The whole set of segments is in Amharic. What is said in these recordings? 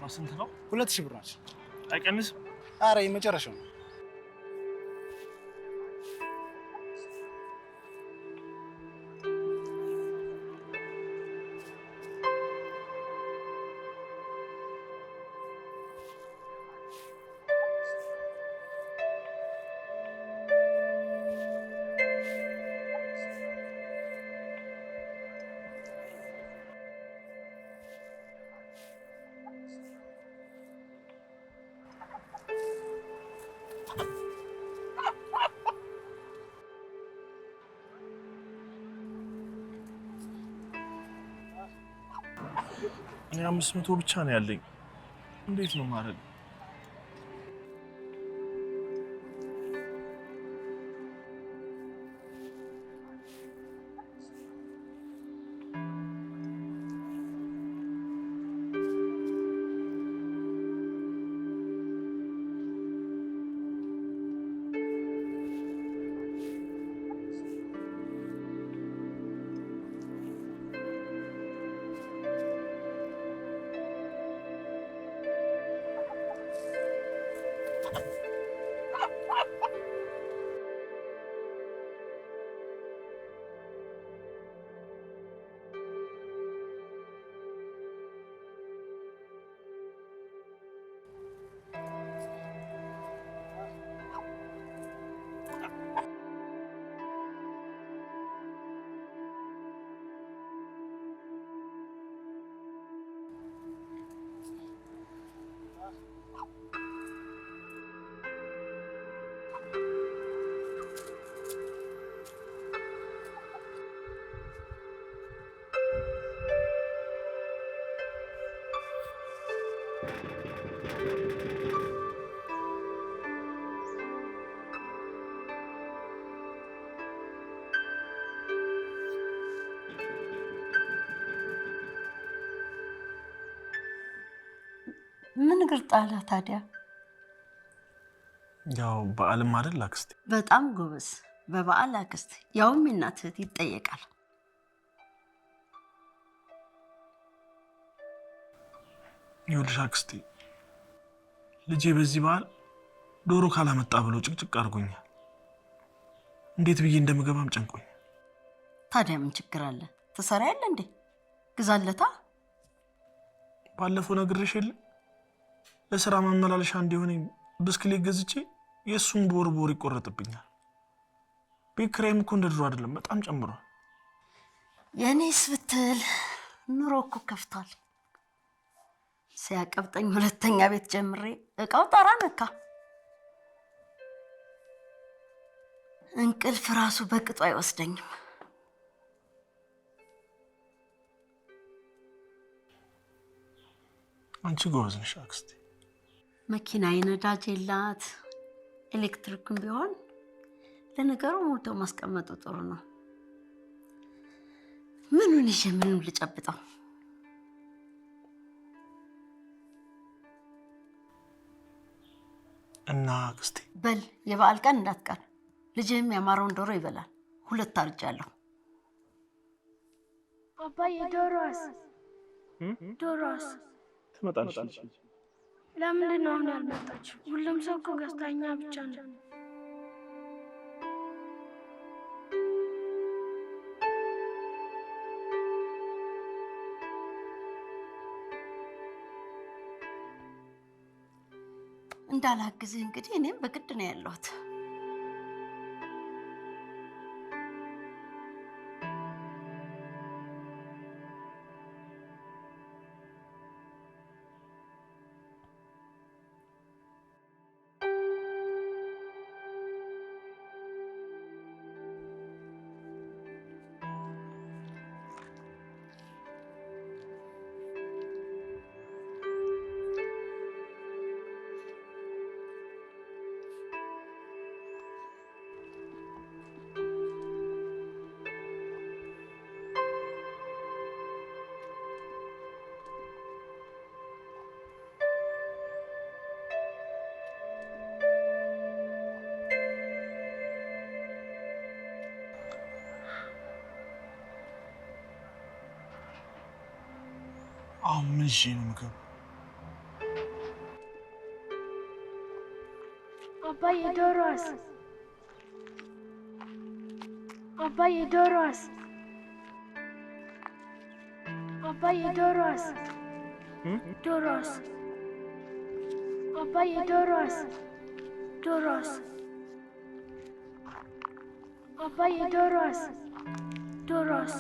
በስንት ነው? 2000 ብር ናቸው። አይቀንስም? ኧረ የመጨረሻው ነው። እኔ 500 ብቻ ነው ያለኝ። እንዴት ነው ማድረግ? ምን ግርጣላ ታዲያ? ያው በዓልም አይደል አክስቴ? በጣም ጎበዝ። በበዓል አክስት ያውም እናትህ ይጠየቃል። ይኸውልሽ አክስቴ፣ ልጄ በዚህ በዓል ዶሮ ካላመጣ ብሎ ጭቅጭቅ አድርጎኛል። እንዴት ብዬ እንደምገባም ጨንቆኝ። ታዲያ ምን ችግር አለ? ትሰሪያለህ እንዴ? ግዛለታ። ባለፈው ነግሬሽ የለ ለስራ ማመላለሻ እንዲሆነኝ ብስክሌት ገዝቼ የእሱን ቦር ይቆረጥብኛል። ቤት ኪራይም እኮ እንደ ድሮ አይደለም፣ በጣም ጨምሯል። የኔስ ብትል ኑሮ እኮ ከፍቷል። ሲያቀብጠኝ ሁለተኛ ቤት ጀምሬ እቃው ጣራ ነካ። እንቅልፍ ራሱ በቅጡ አይወስደኝም። አንቺ ጎበዝ ነሽ አክስቴ። መኪና የነዳጅ የላት፣ ኤሌክትሪክም ቢሆን ለነገሩ ሞቶ ማስቀመጡ ጥሩ ነው። ምኑን ይዤ ምኑን ልጨብጠው? እና አክስቴ በል የበዓል ቀን እንዳትቀር። ልጅህም ያማረውን ዶሮ ይበላል። 2 አርጃለሁ። አባዬ ዶሮስ ትመጣለች። ለምንድን ነው አሁን ያልመጣችው? ሁሉም ሰው እኮ ገዝታኛ ብቻ ነው። እንዳላግዝህ እንግዲህ እኔም በግድ ነው ያለሁት። አሁን ምን ይዤ ነው የምገባው? አባዬ ዶሮስ አባዬ ዶሮስ አባዬ ዶሮስ ዶሮስ አባዬ ዶሮስ ዶሮስ አባዬ ዶሮስ ዶሮስ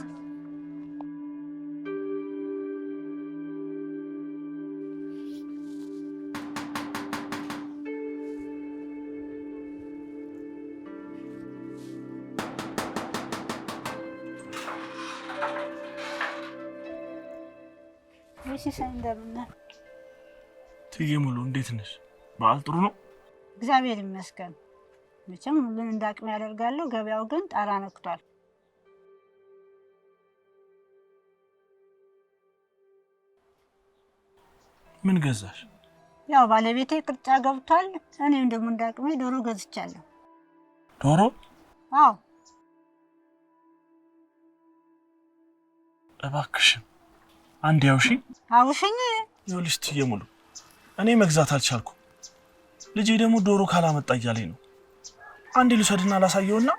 ሲሳይ እንደምን ነህ? እትዬ ሙሉ እንዴት ነሽ? በዓል ጥሩ ነው? እግዚአብሔር ይመስገን። መቼም ሁሉን እንዳቅሜ ያደርጋለሁ። ገበያው ግን ጣራ ነክቷል። ምን ገዛሽ? ያው ባለቤቴ ቅርጫ ገብቷል። እኔም ደግሞ እንዳቅሜ ዶሮ ገዝቻለሁ። ዶሮ? አዎ። እባክሽን አንድ ያውሺ አውሽኝ። ይኸውልሽ እትዬ ሙሉ እኔ መግዛት አልቻልኩም። ልጄ ደግሞ ዶሮ ካላመጣ እያለኝ ነው። አንዴ ልውሰድና ላሳየውና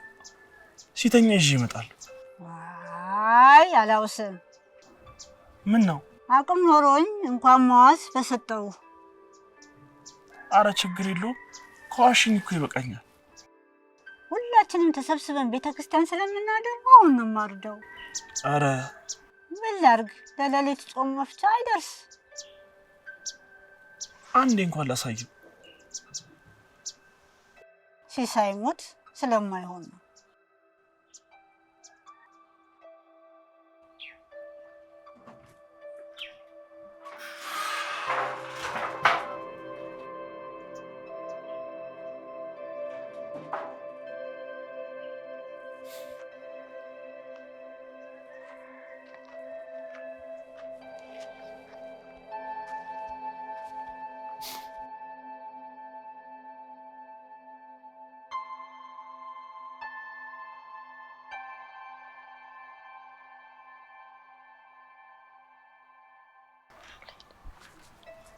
ሲተኛ ይዤ ይመጣል። አይ አላውስም። ምን ነው? አቅም ኖሮኝ እንኳን መዋስ በሰጠው። አረ ችግር የለውም ከዋሽኝ እኮ ይበቃኛል። ሁላችንም ተሰብስበን ቤተክርስቲያን ስለምናደር አሁን ነው የማርደው። አረ ምን ላድርግ? ለሌሊት ጾም መፍቻ አይደርስ። አንዴ እንኳን ላሳየው። ሲሳይ ሞት ስለማይሆን ነው።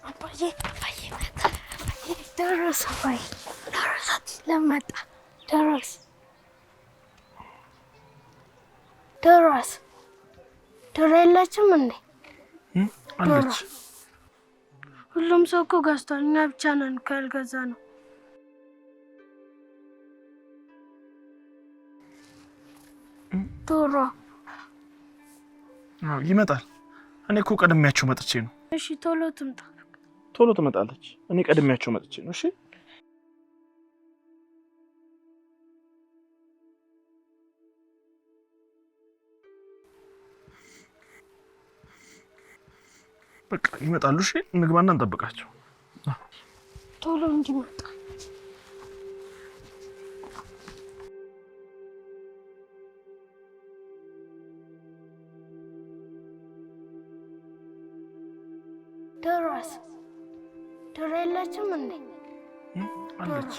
አባዬ መጣ። ደረሰ አባዬ ደረሰ። ለመጣ ደረስ ደረስ ዶሮ የለችም እንዴ? አለች። ሁሉም ሰው እኮ ገዝቷል። እኛ ብቻ ነን ካልገዛ ነው። ዶሮ ይመጣል። እኔ እኮ ቀድሜያቸው መጥቼ ነው። እሺ ቶሎ ትምጣ። ቶሎ ትመጣለች። እኔ ቀድሜያቸው መጥቼ ነው። እሺ በቃ ይመጣሉ። እሺ እንግባና እንጠብቃቸው። ቶሎ እንዲመጣ ደረስ ዶሮ የለችም እንዴ? አለች።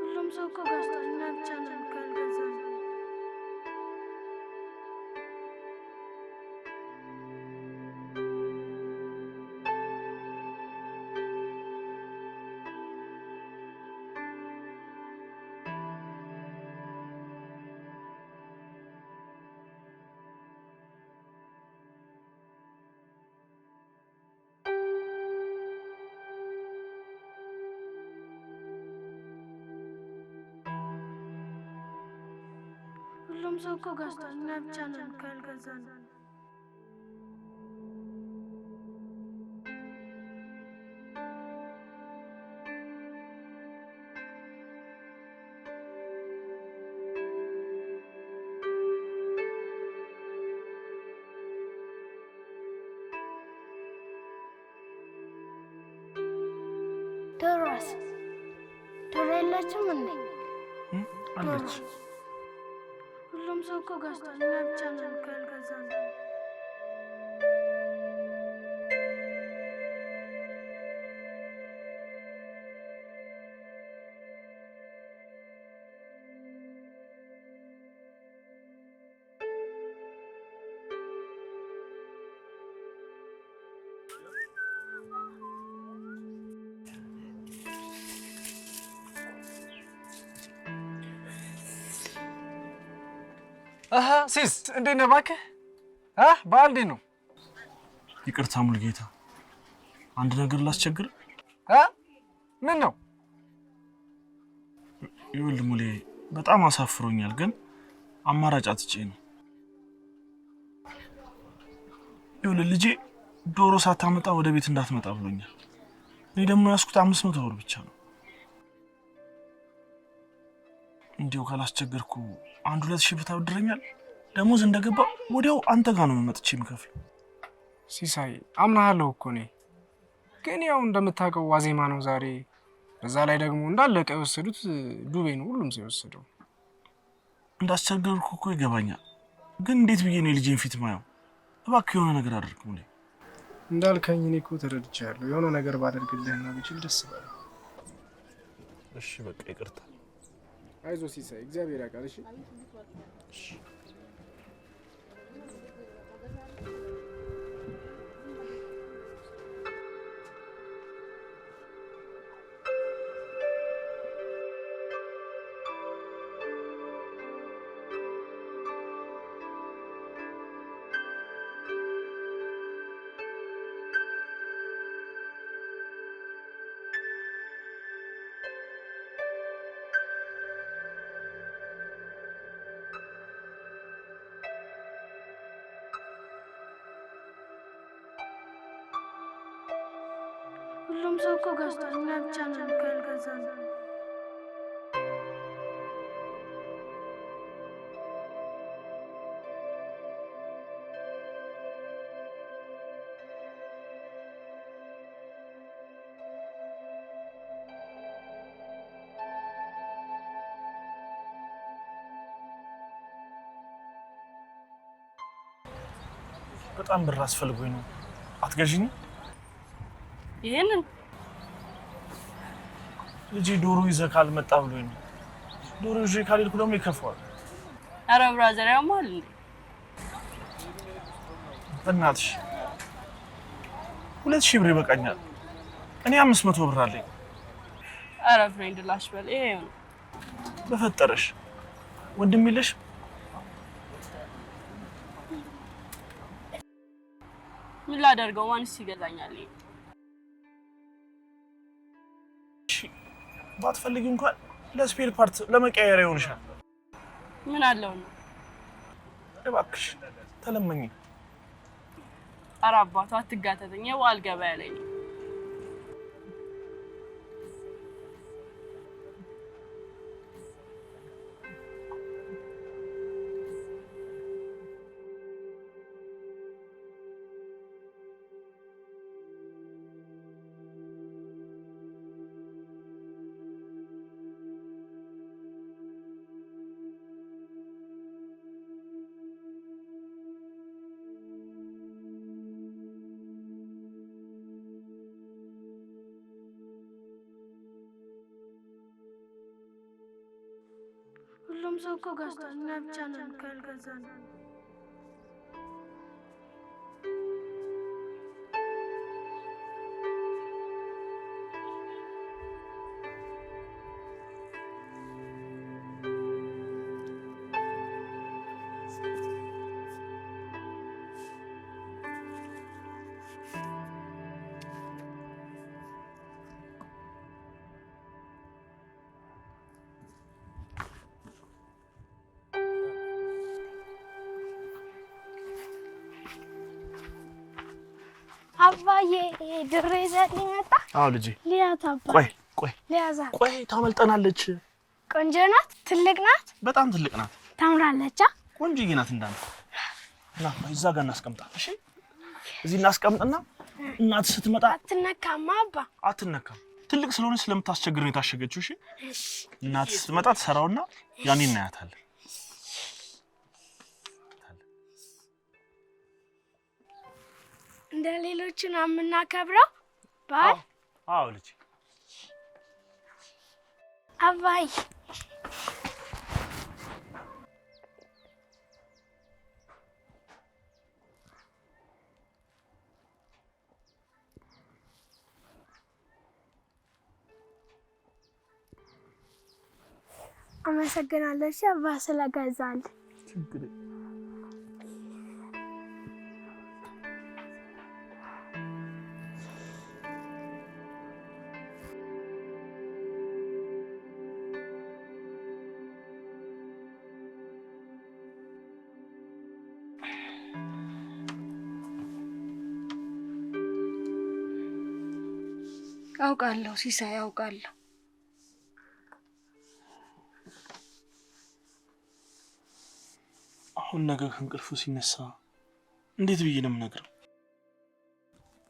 ሁሉም ሰው እኮ ገዝቷል። እኛ ብቻ ነን ካልገዛ ነው። ሁሉም ሰው እኮ ገዝቷል። እኛ ብቻ ነን ካልገዛ ነው። ደረስ ዶሮ የለችም እንዴ? አለች። ሁሉም ሰው እኮ ገዝቷል። እኛ ብቻ ነን ካልገዛ ነው። ሲስ እንዴት ነህ እባክህ? በዓል እንዴት ነው? ይቅርታ ሙሉጌታ፣ አንድ ነገር ላስቸግር? ምን ነው? ይኸውልህ ሙሌ፣ በጣም አሳፍሮኛል፣ ግን አማራጭ አጥቼ ነው። ይኸውልህ ልጄ ዶሮ ሳታመጣ ወደ ቤት እንዳትመጣ ብሎኛል። እኔ ደግሞ ያስኩት 500 ብር ብቻ ነው። እንዲሁ ካላስቸገርኩ 1-2 ሺህ ብር ታበድረኛል? ደሞዝ እንደገባ ወዲያው አንተ ጋር ነው መጥቼ የምከፍለው። ሲሳይ አምናለሁ እኮ እኔ፣ ግን ያው እንደምታውቀው ዋዜማ ነው ዛሬ። በዛ ላይ ደግሞ እንዳለቀ የወሰዱት ዱቤ ነው ሁሉም ሰው የወሰደው። እንዳስቸገርኩ እኮ ይገባኛል፣ ግን እንዴት ብዬ ነው የልጄን ፊት ማየው? እባክህ የሆነ ነገር አድርግ ሙሌ። እንዳልከኝ እኔ እኮ ተረድቻለሁ። የሆነ ነገር ባደርግልህና ብችል ደስ ባለ። እሺ በቃ ይቅርታ። አይዞህ ሲሳይ፣ እግዚአብሔር ያውቃል። እሺ ሁሉም ሰው እኮ ገዝቷል፣ እኛ ብቻ ነን ያልገዛነው። በጣም ብር አስፈልጎኝ ነው። አትገዢኝ? ይሄንን ልጄ ዶሮ ይዘህ ካልመጣ ብሎኝ ነው። ዶሮ ይዤ ካልሄድኩ ደግሞ ይከፋዋል። ኧረ ብራዘር ያማል እንዴ? በእናትሽ 2000 ብር ይበቃኛል። እኔ 500 ብር አለኝ። ኧረ ፍሬንድ ላሽ በል። ይሄ ነው በፈጠረሽ ወንድም የለሽ? ምን ላደርገው? ማንስ ይገዛኛል? ባትፈልጊ እንኳን ለስፔር ፓርት ለመቀየሪያ ይሆንሻል። ምን አለው ነው? እባክሽ ተለመኝ። ኧረ አባቱ አትጋተተኝ። የበዓል ገበያ ላይ ነኝ። ሁሉም ሰው እኮ ገዝቷል፣ እኛ ብቻ ነን ያልገዛነው። አባዬ ድሬ ዘልኝ መጣ። አዎ ልጄ። ሊያት አባ ቆይ ሊያዛ ቆይ ታመልጠናለች። ቆንጆ ናት፣ ትልቅ ናት፣ በጣም ትልቅ ናት፣ ታምራለች። ቆንጆዬ ናት እንዳንተ። ና እዛ ጋር እናስቀምጣ። እሺ እዚህ እናስቀምጥና እናት ስትመጣ አትነካማ አባ። አትነካም። ትልቅ ስለሆነች ስለምታስቸግር ነው የታሸገችው። እሺ እናት ስትመጣ ትሰራውና ያኔ እናያታለን። እንደ ሌሎቹ ነው የምናከብረው በዓል? አዎ ልጄ። አባይ አመሰግናለሁ አባ ስለገዛልኝ። ችግር አውቃለሁ ሲሳይ አውቃለሁ። አሁን ነገ ከእንቅልፉ ሲነሳ እንዴት ብዬ ነው የምነግረው?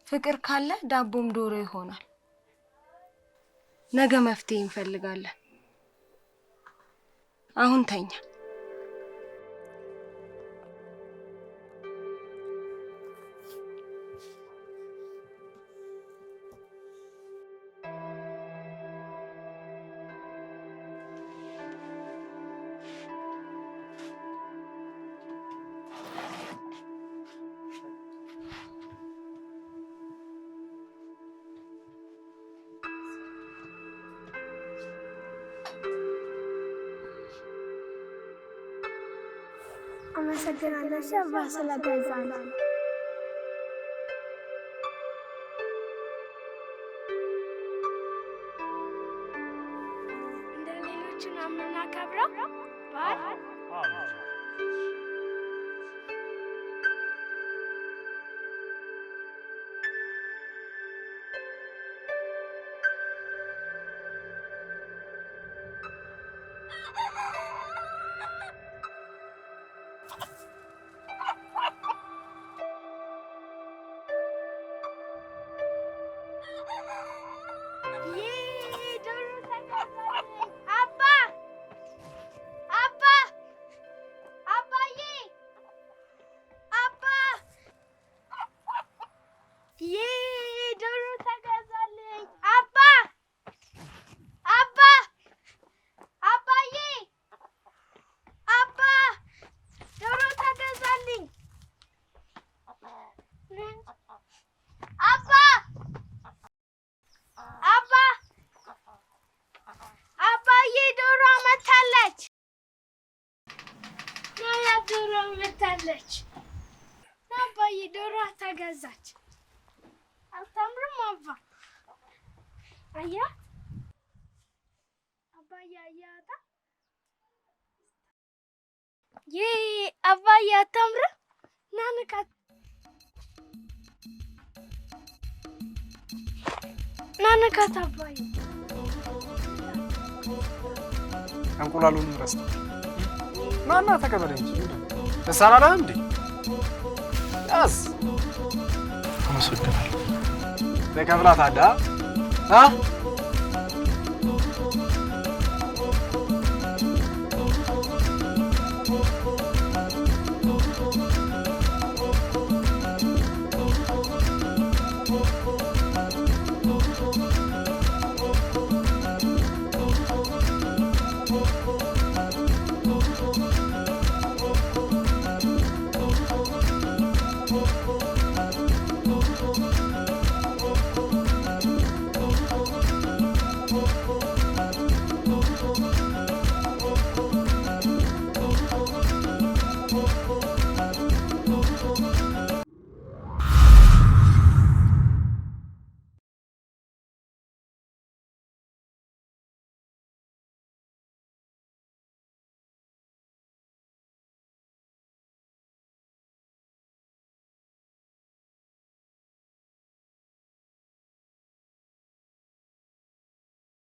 ፍቅር ካለ ዳቦም ዶሮ ይሆናል። ነገ መፍትሄ እንፈልጋለን። አሁን ተኛ። አመሰግናለሁ አባ ስለገዛኝ። እንደ ሌሎቹ ነው የምናከብረው በዓል። አባዬ ዶሮ ተገዛች። አታምርም አባ? አያት አባዬ አያታ አባዬ አታምርም? ና ንካት፣ ና ንካት አባዬ። እንቁላሉን ረስተ ናና ተቀበለኝ እንጂ ደስ አላለህም እንዴ? ያዝ። አመሰግናለሁ። ተቀብላት አዳ